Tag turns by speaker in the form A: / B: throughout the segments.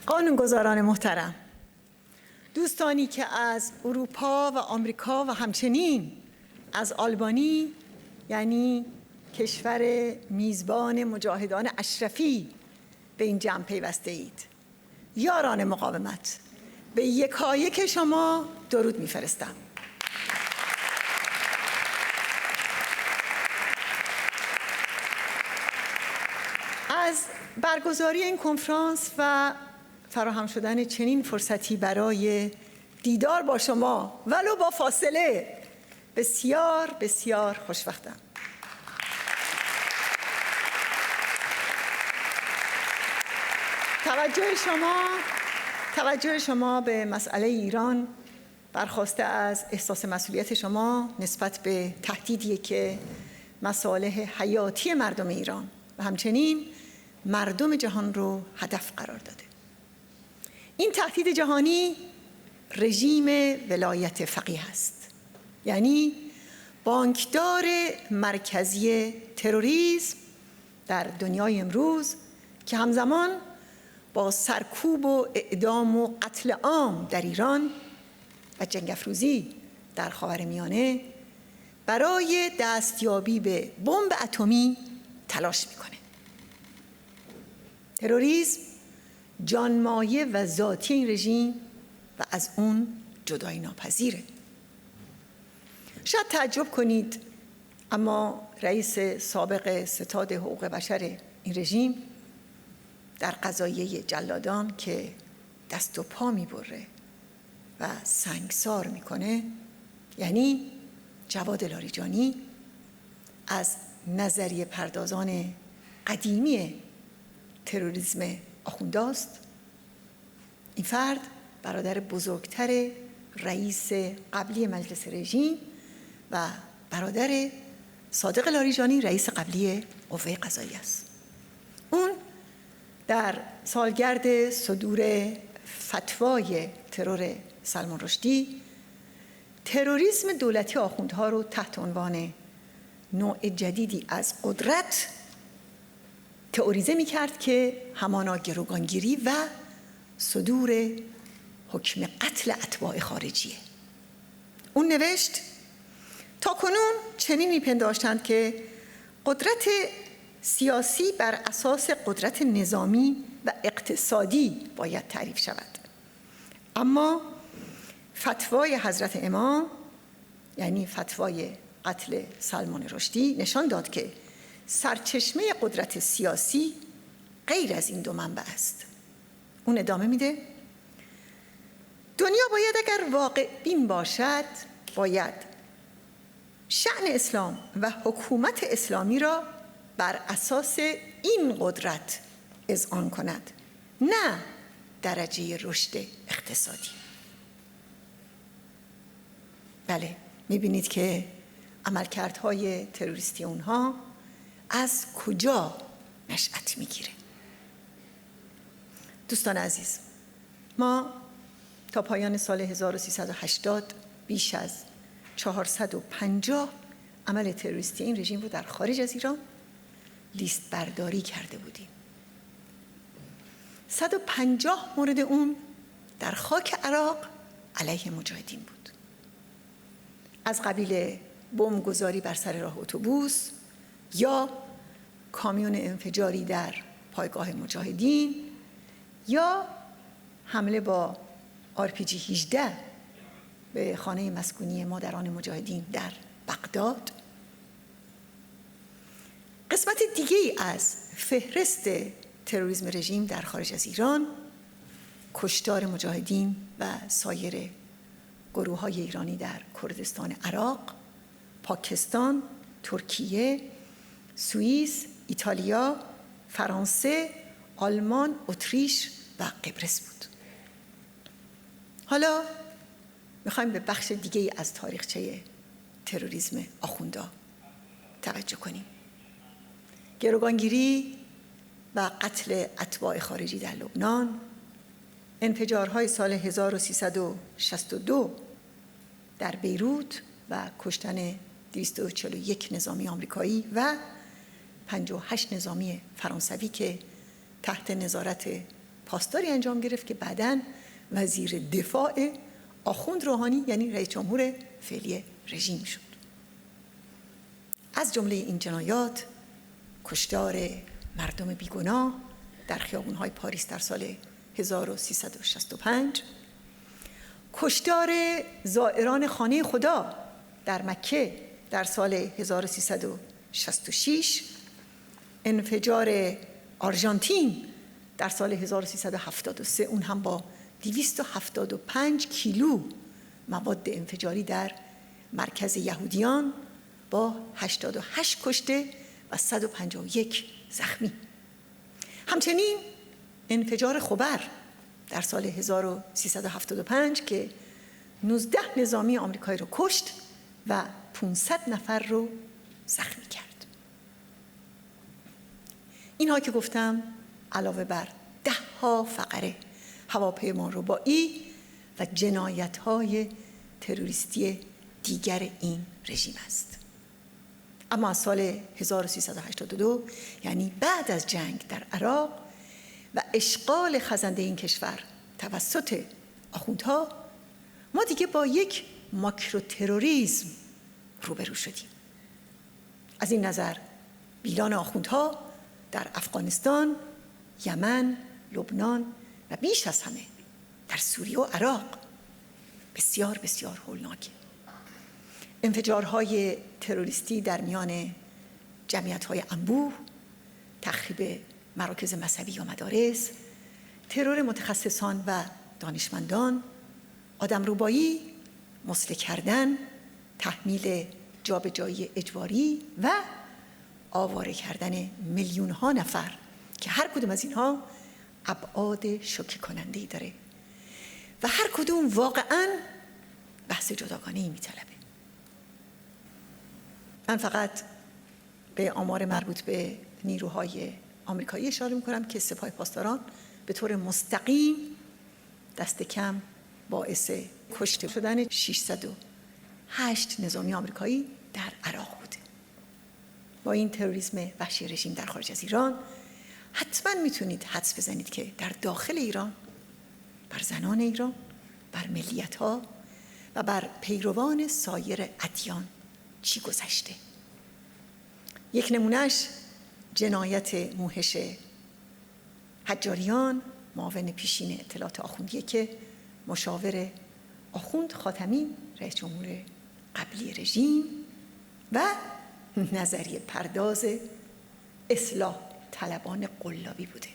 A: قانونگذاران محترم، دوستانی که از اروپا و آمریکا و همچنین از آلبانی، یعنی کشور میزبان مجاهدان اشرفی، به این جمع پیوسته اید. یاران مقاومت، به یکایک شما درود میفرستم. از برگزاری این کنفرانس و فراهم شدن چنین فرصتی برای دیدار با شما ولو با فاصله بسیار بسیار خوشوقتم. توجه شما به مسئله ایران برخواسته از احساس مسئولیت شما نسبت به تهدیدی که مصالح حیاتی مردم ایران و همچنین مردم جهان رو هدف قرار داده. این تهدید جهانی رژیم ولایت فقیه است، یعنی بانکدار مرکزی تروریسم در دنیای امروز که همزمان با سرکوب و اعدام و قتل عام در ایران و جنگ افروزی در خاورمیانه برای دستیابی به بمب اتمی تلاش میکنه. تروریسم جانمایه و ذاتی این رژیم و از اون جدایی ناپذیره. شاید تعجب کنید، اما رئیس سابق ستاد حقوق بشر این رژیم در قضایه جلادان که دست و پا میبره و سنگسار میکنه، یعنی جواد لاریجانی، از نظریه پردازان قدیمی تروریسم آخونداست. این فرد برادر بزرگتر رئیس قبلی مجلس رژیم و برادر صادق لاریجانی رئیس قبلی قوه قضاییه است. اون در سالگرد صدور فتوای ترور سلمان رشدی تروریسم دولتی آخوندها رو تحت عنوان نوع جدیدی از قدرت تئوریزه می‌کرد که همانا گروگانگیری و صدور حکم قتل اتباع خارجیه. اون نوشت تاکنون چنین میپنداشتند که قدرت سیاسی بر اساس قدرت نظامی و اقتصادی باید تعریف شود، اما فتوای حضرت امام، یعنی فتوای قتل سلمان رشدی نشان داد که سرچشمه قدرت سیاسی غیر از این دو منبع است. اون ادامه میده: دنیا باید اگر واقع بین باشد، باید شأن اسلام و حکومت اسلامی را بر اساس این قدرت اذعان کند، نه درجه رشد اقتصادی. بله، میبینید که عملکردهای تروریستی اونها از کجا نشأت میگیره. دوستان عزیز، ما تا پایان سال 1380 بیش از 450 عمل تروریستی این رژیم رو در خارج از ایران لیست برداری کرده بودیم. 150 مورد اون در خاک عراق علیه مجاهدین بود، از قبیل بمبگذاری بر سر راه اتوبوس یا کامیون انفجاری در پایگاه مجاهدین یا حمله با RPG 18 به خانه مسکونی مادران مجاهدین در بغداد. قسمت دیگری از فهرست تروریسم رژیم در خارج از ایران کشتار مجاهدین و سایر گروه‌های ایرانی در کردستان عراق، پاکستان، ترکیه، سوئیس، ایتالیا، فرانسه، آلمان، اتریش و قبرس بود. حالا میخوایم به بخش دیگه از تاریخچه تروریسم آخوندا توجه کنیم. گروگانگیری و قتل اتباع خارجی در لبنان، انفجارهای سال 1362 در بیروت و کشتن 241 نظامی آمریکایی و 58 نظامی فرانسوی که تحت نظارت پاسداری انجام گرفت که بعداً وزیر دفاع آخوند روحانی یعنی رئیس جمهور فعلی رژیم شد. از جمله این جنایات کشتار مردم بیگناه در خیابان‌های پاریس در سال 1365، کشتار زائران خانه خدا در مکه در سال 1366، انفجار آرژانتین در سال 1373، اون هم با 275 کیلو مواد انفجاری در مرکز یهودیان با 88 کشته و 151 زخمی. همچنین انفجار خبر در سال 1375 که 19 نظامی آمریکایی رو کشت و 500 نفر رو زخمی کرد. اینها که گفتم علاوه بر 10 فقره هواپیماربایی و جنایت‌های تروریستی دیگر این رژیم است. اما از سال 1382 یعنی بعد از جنگ در عراق و اشغال خزنده این کشور توسط آخوندها، ما دیگه با یک ماکرو تروریسم روبرو شدیم. از این نظر بیلان آخوندها در افغانستان، یمن، لبنان و بیش از همه در سوریه و عراق بسیار بسیار هولناکه. انفجارهای تروریستی در میان جمعیت‌های انبوه، تخریب مراکز مذهبی یا مدارس، ترور متخصصان و دانشمندان، آدمربایی، مسلح کردن، تحمیل جابجایی اجباری و آواره کردن میلیون‌ها نفر که هر کدوم از اینها ابعاد شوکه کننده‌ای داره و هر کدوم واقعاً بحث جداگانه‌ای می‌طلبه. من فقط به آمار مربوط به نیروهای آمریکایی اشاره می‌کنم که سپاه پاسداران به طور مستقیم دست کم باعث کشته شدن 608 نظامی آمریکایی در عراق بوده. با این تروریسم وحشی رژیم در خارج از ایران حتما میتونید حدس بزنید که در داخل ایران بر زنان ایران، بر ملیت‌ها و بر پیروان سایر ادیان چی گذشته. یک نمونهش جنایت موحش حجاریان، معاون پیشین اطلاعات آخوندیه که مشاور آخوند خاتمی رئیس جمهور قبلی رژیم و نظریه پرداز اصلاح طلبان قلابی بوده.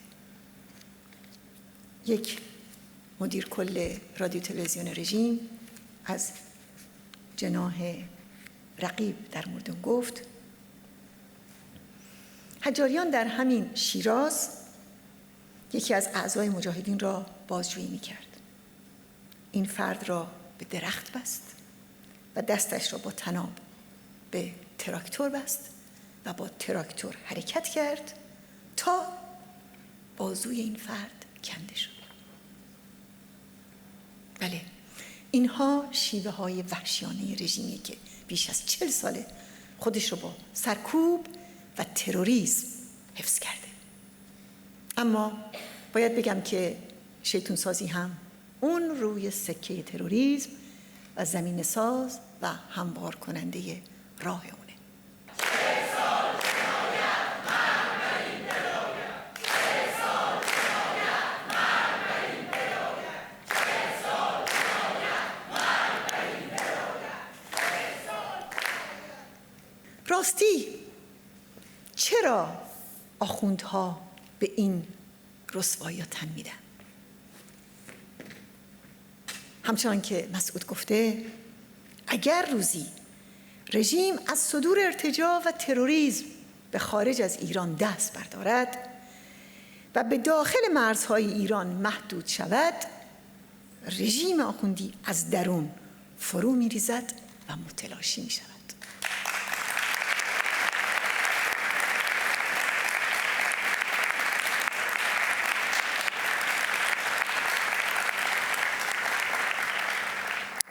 A: یک مدیر کل رادیو تلویزیون رژیم از جناح رقیب در مورد اون گفت حجاریان در همین شیراز یکی از اعضای مجاهدین را بازجویی می‌کرد. این فرد را به درخت بست و دستش را با طناب به تراکتور بست و با تراکتور حرکت کرد تا بازوی این فرد کنده شد. بله، اینها شیوه های وحشیانه رژیمی که بیش از 40 ساله خودش رو با سرکوب و تروریسم حفظ کرده. اما باید بگم که شیطون سازی هم اون روی سکه تروریسم و زمین ساز و هموار کننده راه اونه. راستی چرا آخوندها به این رسوایی تن میدن؟ همچنان که مسعود گفته اگر روزی رژیم از صدور ارتجاع و تروریسم به خارج از ایران دست بردارد و به داخل مرزهای ایران محدود شود، رژیم آخوندی از درون فرو میریزد و متلاشی می شود.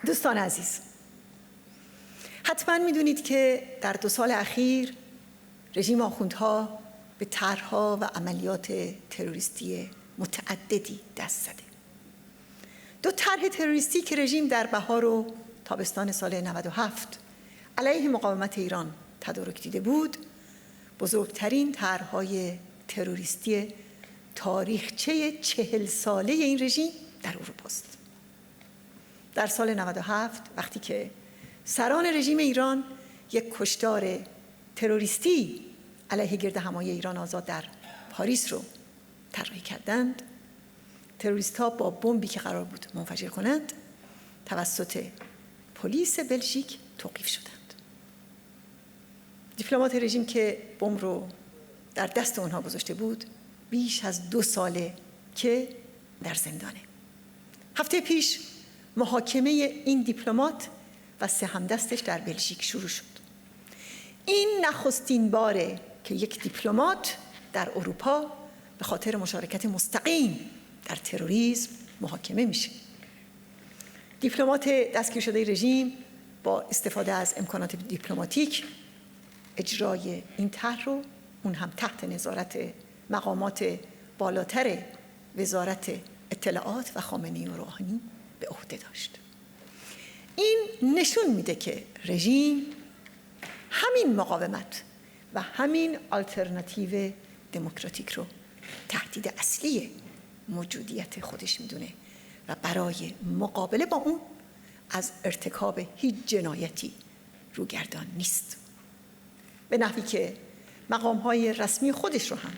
A: دوستان عزیز، حتما میدونید که در 2 سال اخیر رژیم آخوندها به طرح‌ها و عملیات تروریستی متعددی دست زده. 2 طرح تروریستی که رژیم در بهار و تابستان سال 97 علیه مقاومت ایران تدارک دیده بود، بزرگترین طرح‌های تروریستی تاریخچه 40 ساله این رژیم در اروپاست. در سال 97 وقتی که سران رژیم ایران یک کشتار تروریستی علیه گردهمایی ایران آزاد در پاریس رو طراحی کردند، تروریست‌ها با بمبی که قرار بود منفجر کنند توسط پلیس بلژیک توقیف شدند. دیپلمات رژیم که بمب رو در دست اونها گذاشته بود بیش از 2 ساله که در زندانه. هفته پیش محاکمه این دیپلمات و 3 همدستش در بلژیک شروع شد. این نخستین باره که یک دیپلمات در اروپا به خاطر مشارکت مستقیم در تروریسم محاکمه میشه. دیپلمات دستگیر شده رژیم با استفاده از امکانات دیپلماتیک اجرای این طرح رو، اون هم تحت نظارت مقامات بالاتر وزارت اطلاعات و خامنه‌ای و روحانی به عهده داشت. این نشون میده که رژیم همین مقاومت و همین آلترناتیو دموکراتیک رو تهدید اصلی موجودیت خودش میدونه و برای مقابله با اون از ارتکاب هیچ جنایتی روگردان نیست، به نحوی که مقام‌های رسمی خودش رو هم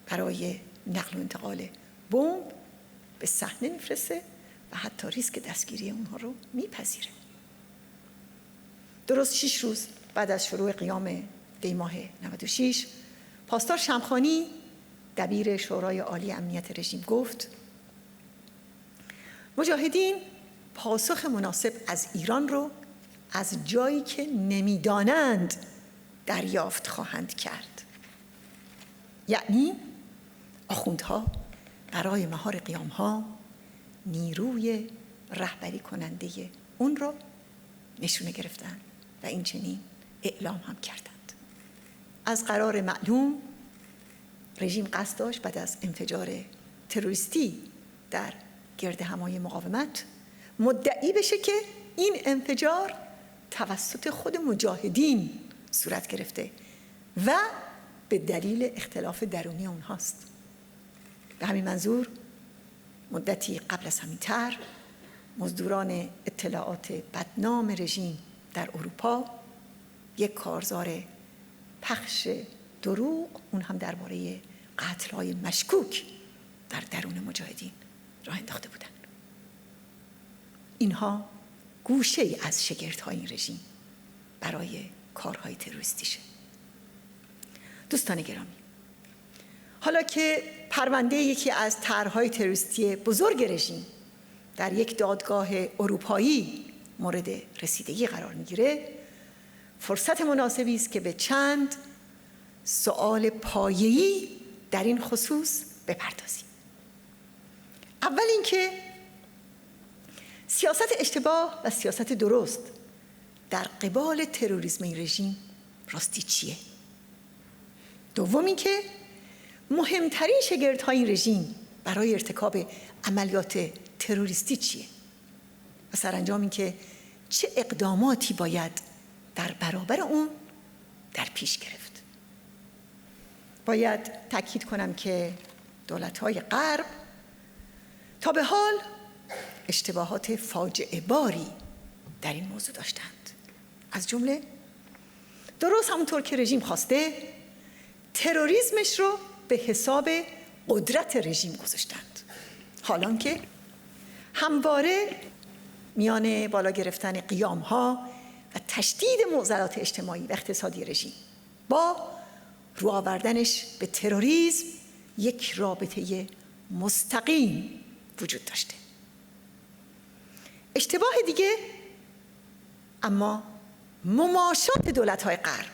A: برای نقل و انتقال بمب به صحنه میفرسته و حتی ریسک دستگیری اونها رو میپذیره. درست 6 روز بعد از شروع قیام دی ماه 96 پاسدار شمخانی دبیر شورای عالی امنیت رژیم گفت مجاهدین پاسخ مناسب از ایران رو از جایی که نمیدانند دریافت خواهند کرد. یعنی آخوندها برای مهار قیامها نیروی رهبری کننده اون رو نشونه گرفتن و این چنین اعلام هم کردند. از قرار معلوم رژیم قصد داشت بعد از انفجار تروریستی در گردهمایی مقاومت مدعی بشه که این انفجار توسط خود مجاهدین صورت گرفته و به دلیل اختلاف درونی اونهاست. به همین منظور مدتی قبل از همین طرح مزدوران اطلاعات بدنام رژیم در اروپا یک کارزار پخش دروغ، اون هم درباره قتل‌های مشکوک در درون مجاهدین راه انداخته بودند. اینها گوشه‌ای از شگردهای این رژیم برای کارهای تروریستیشه. دوستان گرامی، حالا که پرونده یکی از طرح‌های تروریستی بزرگ رژیم در یک دادگاه اروپایی مورد رسیدگی قرار میگیره، فرصت مناسبی است که به چند سؤال پایه‌ای در این خصوص بپردازیم. اول اینکه سیاست اشتباه و سیاست درست در قبال تروریسم این رژیم راستی چیه؟ دوم اینکه مهمترین شگردهای این رژیم برای ارتکاب عملیات تروریستی چیه؟ و سرانجام اینکه چه اقداماتی باید در برابر اون در پیش گرفت. باید تاکید کنم که دولت‌های غرب تا به حال اشتباهات فاجعه باری در این موضوع داشتند. از جمله درست همونطور که رژیم خواسته تروریسمش رو به حساب قدرت رژیم گذاشتند، حالان که همواره میان بالا گرفتن قیام‌ها و تشدید معضلات اجتماعی و اقتصادی رژیم با رو آوردنش به تروریسم یک رابطه مستقیم وجود داشته. اشتباه دیگه اما مماشات دولت‌های غرب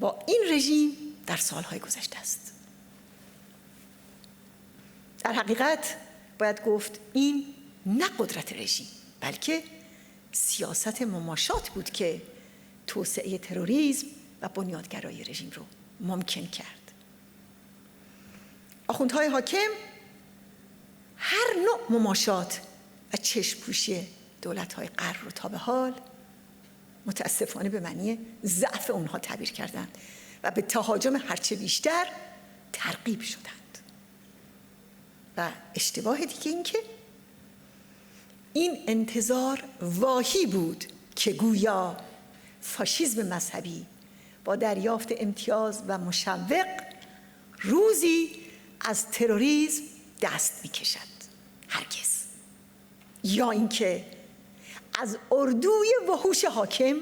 A: با این رژیم در سالهای گذشته است. در حقیقت باید گفت این نه قدرت رژیم بلکه سیاست مماشات بود که توسعه تروریسم و بنیادگرایی رژیم رو ممکن کرد. آخوندهای حاکم هر نوع مماشات و چشم‌پوشی دولت‌های غرب رو تا به حال متاسفانه به معنی ضعف اونها تعبیر کردند و به تهاجم هرچه بیشتر ترغیب شدند. و اشتباه دیگه این که این انتظار واهی بود که گویا فاشیسم مذهبی با دریافت امتیاز و مشوق روزی از تروریسم دست می‌کشد. هرگز. یا اینکه از اردوی وحوش حاکم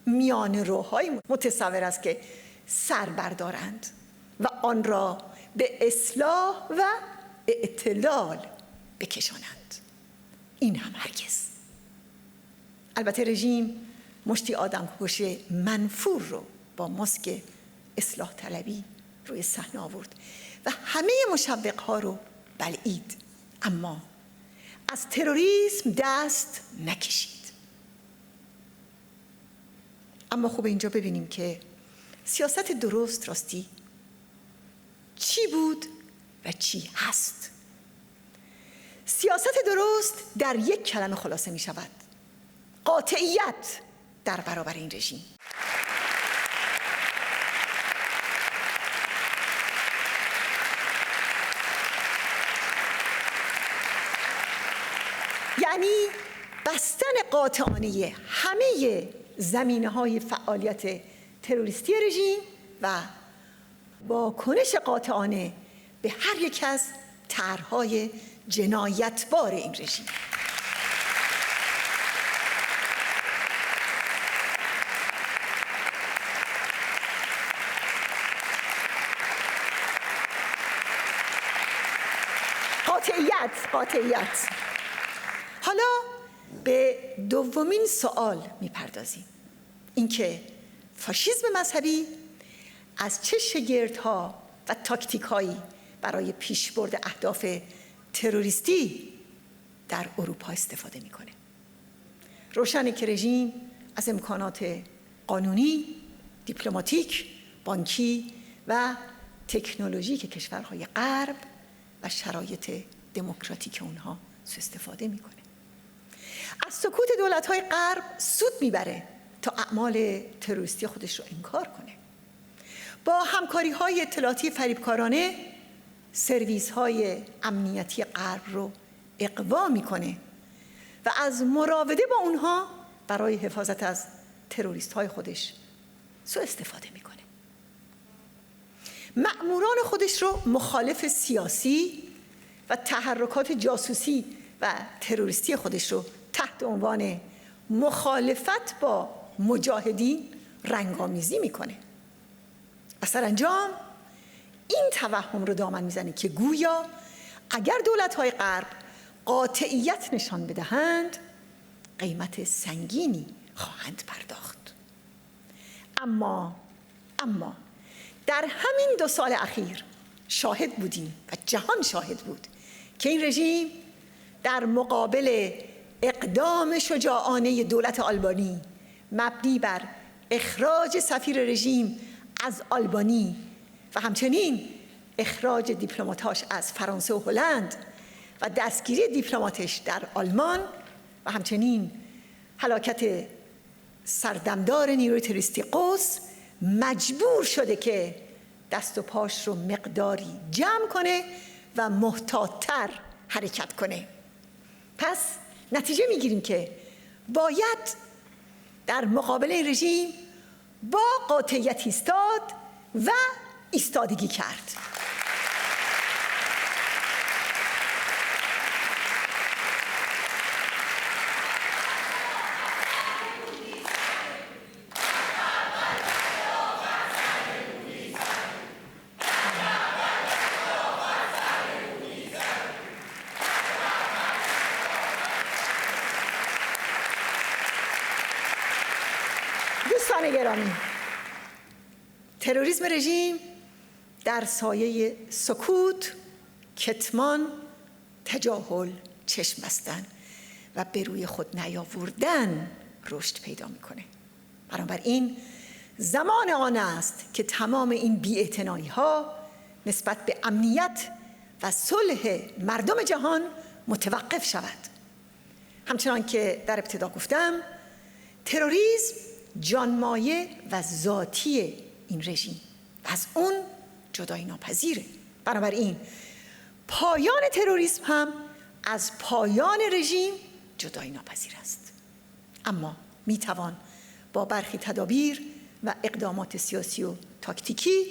A: میان روهای متصور است که سر بردارند و آن را به اصلاح و اعتدال بکشانند. این هم هرگز. البته رژیم مشتی آدمکش منفور رو با ماسک اصلاح طلبی روی صحنه آورد و همه مشوق‌ها رو بلعید، اما از تروریسم دست نکشید. اما خوب اینجا ببینیم که سیاست درست راستی چی بود و چی هست. سیاست درست در یک کلمه خلاصه می شود: قاطعیت در برابر این رژیم. یعنی بستن قاطعانه همه زمینه‌های فعالیت تروریستی رژیم و واکنش قاطعانه به هر یک از طرح‌های جنایتبار این رژیم. قاطعیت. حالا به دومین سوال میپردازیم، اینکه فاشیسم مذهبی از چه شگردها و تاکتیک‌هایی برای پیشبرد اهداف تروریستی در اروپا استفاده میکنه. روشنه که رژیم از امکانات قانونی، دیپلماتیک، بانکی و تکنولوژیک کشورهای غرب و شرایط دموکراتیک اونها سوء استفاده میکنه. از سکوت دولت‌های غرب سود میبره تا اعمال تروریستی خودش رو انکار کنه. با همکاری‌های اطلاعاتی فریبکارانه سرویس‌های امنیتی غرب رو اغوا میکنه و از مراوده با اونها برای حفاظت از تروریست های خودش سوء استفاده میکنه. مأموران خودش رو مخالف سیاسی و تحرکات جاسوسی و تروریستی خودش رو تحت عنوان مخالفت با مجاهدین رنگامیزی میکنه و سرانجام این توهم رو دامن میزنه که گویا اگر دولت‌های غرب قاطعیت نشان بدهند قیمت سنگینی خواهند پرداخت. اما در همین 2 سال اخیر شاهد بودیم و جهان شاهد بود که این رژیم در مقابل اقدام شجاعانه دولت آلبانی مبنی بر اخراج سفیر رژیم از آلبانی و همچنین اخراج دیپلماتاش از فرانسه و هلند و دستگیری دیپلماتش در آلمان و همچنین هلاکت سردمدار نیروی تروریستی قدس مجبور شده که دست و پاش رو مقداری جمع کنه و محتاط‌تر حرکت کنه. پس نتیجه میگیریم که باید در مقابل این رژیم با قاطعیت ایستاد و ایستادگی کرد. دوستان گرامی، تروریسم رژیم در سایه سکوت، کتمان، تجاهل، چشم بستن و به روی خود نیاوردن رشد پیدا میکنه. بنابراین زمان آن است که تمام این بی‌اعتنایی‌ها نسبت به امنیت و صلح مردم جهان متوقف شود. همچنان که در ابتدا گفتم، تروریسم جانمایه و ذاتی این رژیم و از اون جدایی ناپذیره. بنابراین پایان تروریسم هم از پایان رژیم جدایی ناپذیر است. اما میتوان با برخی تدابیر و اقدامات سیاسی و تاکتیکی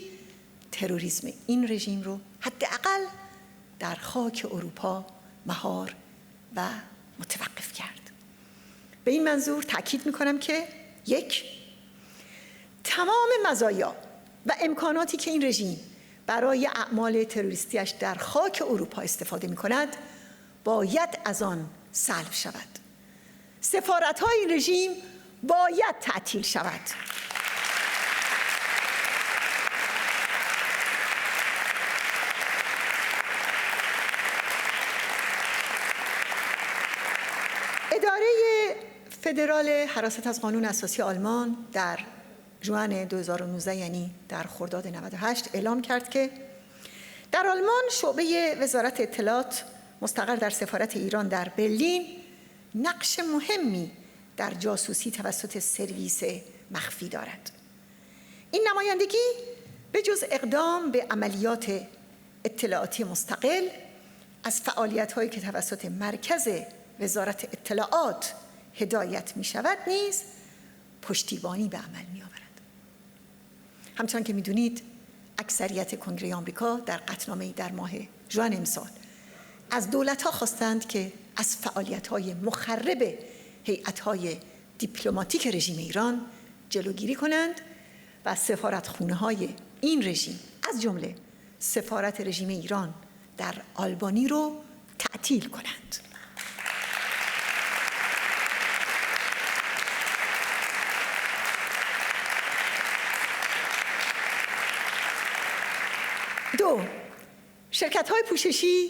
A: تروریسم این رژیم رو حداقل در خاک اروپا مهار و متوقف کرد. به این منظور تأکید میکنم که 1. تمام مزایا و امکاناتی که این رژیم برای اعمال تروریستیش در خاک اروپا استفاده میکند باید از آن سلب شود. سفارت‌های این رژیم باید تعطیل شود. اداره فدرال حراست از قانون اساسی آلمان در ژوئن 2019 یعنی در خرداد 98 اعلام کرد که در آلمان شعبه وزارت اطلاعات مستقر در سفارت ایران در برلین نقش مهمی در جاسوسی توسط سرویس مخفی دارد. این نمایندگی به جز اقدام به عملیات اطلاعاتی مستقل از فعالیت‌هایی که توسط مرکز وزارت اطلاعات هدایت می شود نیز پشتیبانی به عمل می آورد. همچنان که می دونید اکثریت کنگره آمریکا در قطعنامه‌ای در ماه ژوئن امسال از دولت‌ها خواستند که از فعالیت‌های مخرب هیئت‌های دیپلماتیک رژیم ایران جلوگیری کنند و سفارتخانه‌های این رژیم از جمله سفارت رژیم ایران در آلبانی رو تعطیل کنند. دو، شرکت‌های پوششی،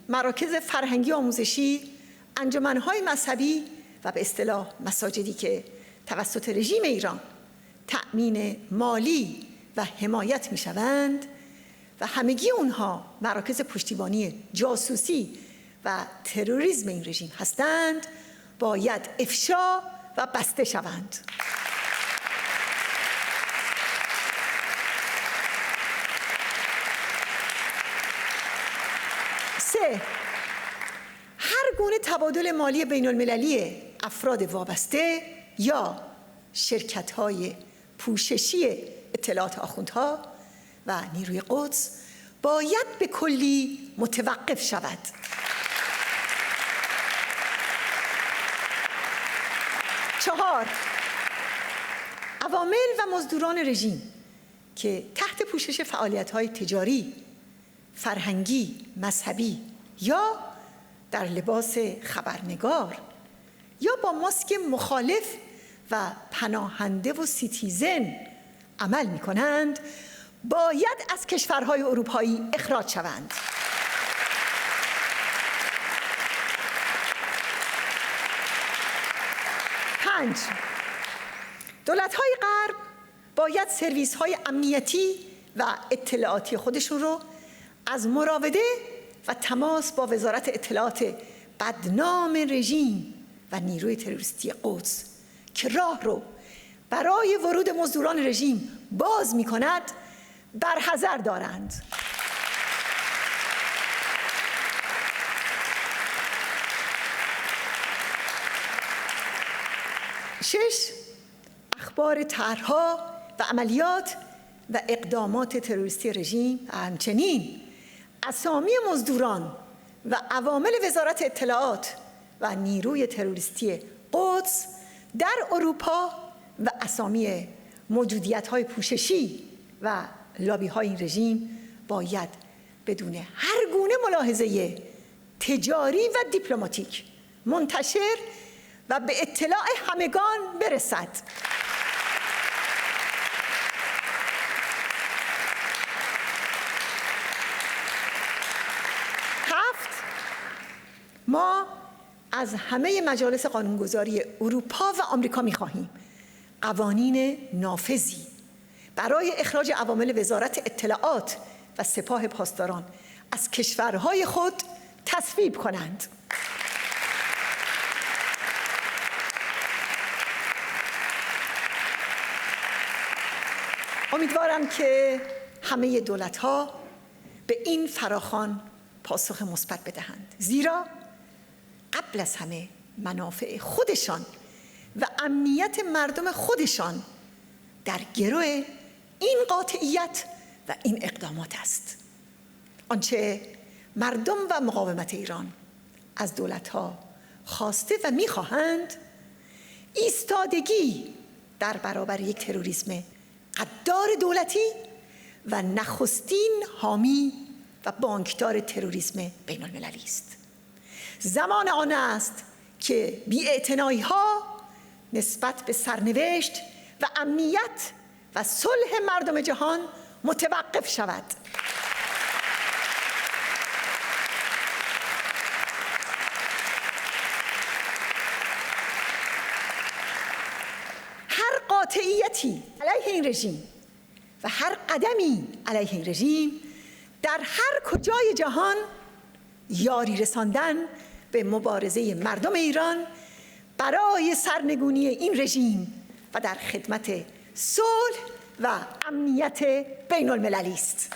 A: مراکز فرهنگی آموزشی، انجمن‌های مذهبی و به اصطلاح مساجدی که توسط رژیم ایران تأمین مالی و حمایت می‌شوند و همگی اونها مراکز پشتیبانی جاسوسی و تروریسم این رژیم هستند، باید افشا و بسته شوند. 3. هر گونه تبادل مالی بین المللی افراد وابسته یا شرکت‌های پوششی اطلاعات آخوندها و نیروی قدس باید به کلی متوقف شود. چهار، عوامل و مزدوران رژیم که تحت پوشش فعالیت‌های تجاری، فرهنگی، مذهبی یا در لباس خبرنگار یا با ماسک مخالف و پناهنده و سیتیزن عمل می‌کنند باید از کشورهای اروپایی اخراج شوند. 5. دولت‌های غرب باید سرویس‌های امنیتی و اطلاعاتی خودشون رو از مراوده و تماس با وزارت اطلاعات بدنام رژیم و نیروی تروریستی قدس که راه رو برای ورود مزدوران رژیم باز می‌کند برحذر دارند. 6. اخبار طرح‌ها و عملیات و اقدامات تروریستی رژیم و همچنین اسامی مزدوران و عوامل وزارت اطلاعات و نیروی تروریستی قدس در اروپا و اسامی موجودیت‌های پوششی و لابی‌های این رژیم باید بدون هر گونه ملاحظه تجاری و دیپلماتیک منتشر و به اطلاع همگان برسد. 7. ما از همه مجالس قانونگذاری اروپا و آمریکا می‌خواهیم قوانین نافذی برای اخراج عوامل وزارت اطلاعات و سپاه پاسداران از کشورهای خود تصویب کنند. امیدوارم که همه دولت‌ها به این فراخوان پاسخ مثبت بدهند، زیرا قبل از همه منافع خودشان و امنیت مردم خودشان در گرو این قاطعیت و این اقدامات است. آنچه مردم و مقاومت ایران از دولت‌ها خواسته و می‌خواهند ایستادگی در برابر یک تروریسم قدار دولتی و نخستین حامی و بانکدار تروریسم بین المللی است. زمان آن است که بی‌اعتنایی‌ها نسبت به سرنوشت و امنیت و صلح مردم جهان متوقف شود. هر قاطعیتی علیه این رژیم و هر قدمی علیه این رژیم در هر کجای جهان یاری رساندن به مبارزه مردم ایران برای سرنگونی این رژیم و در خدمت صلح و امنیت بین المللی است.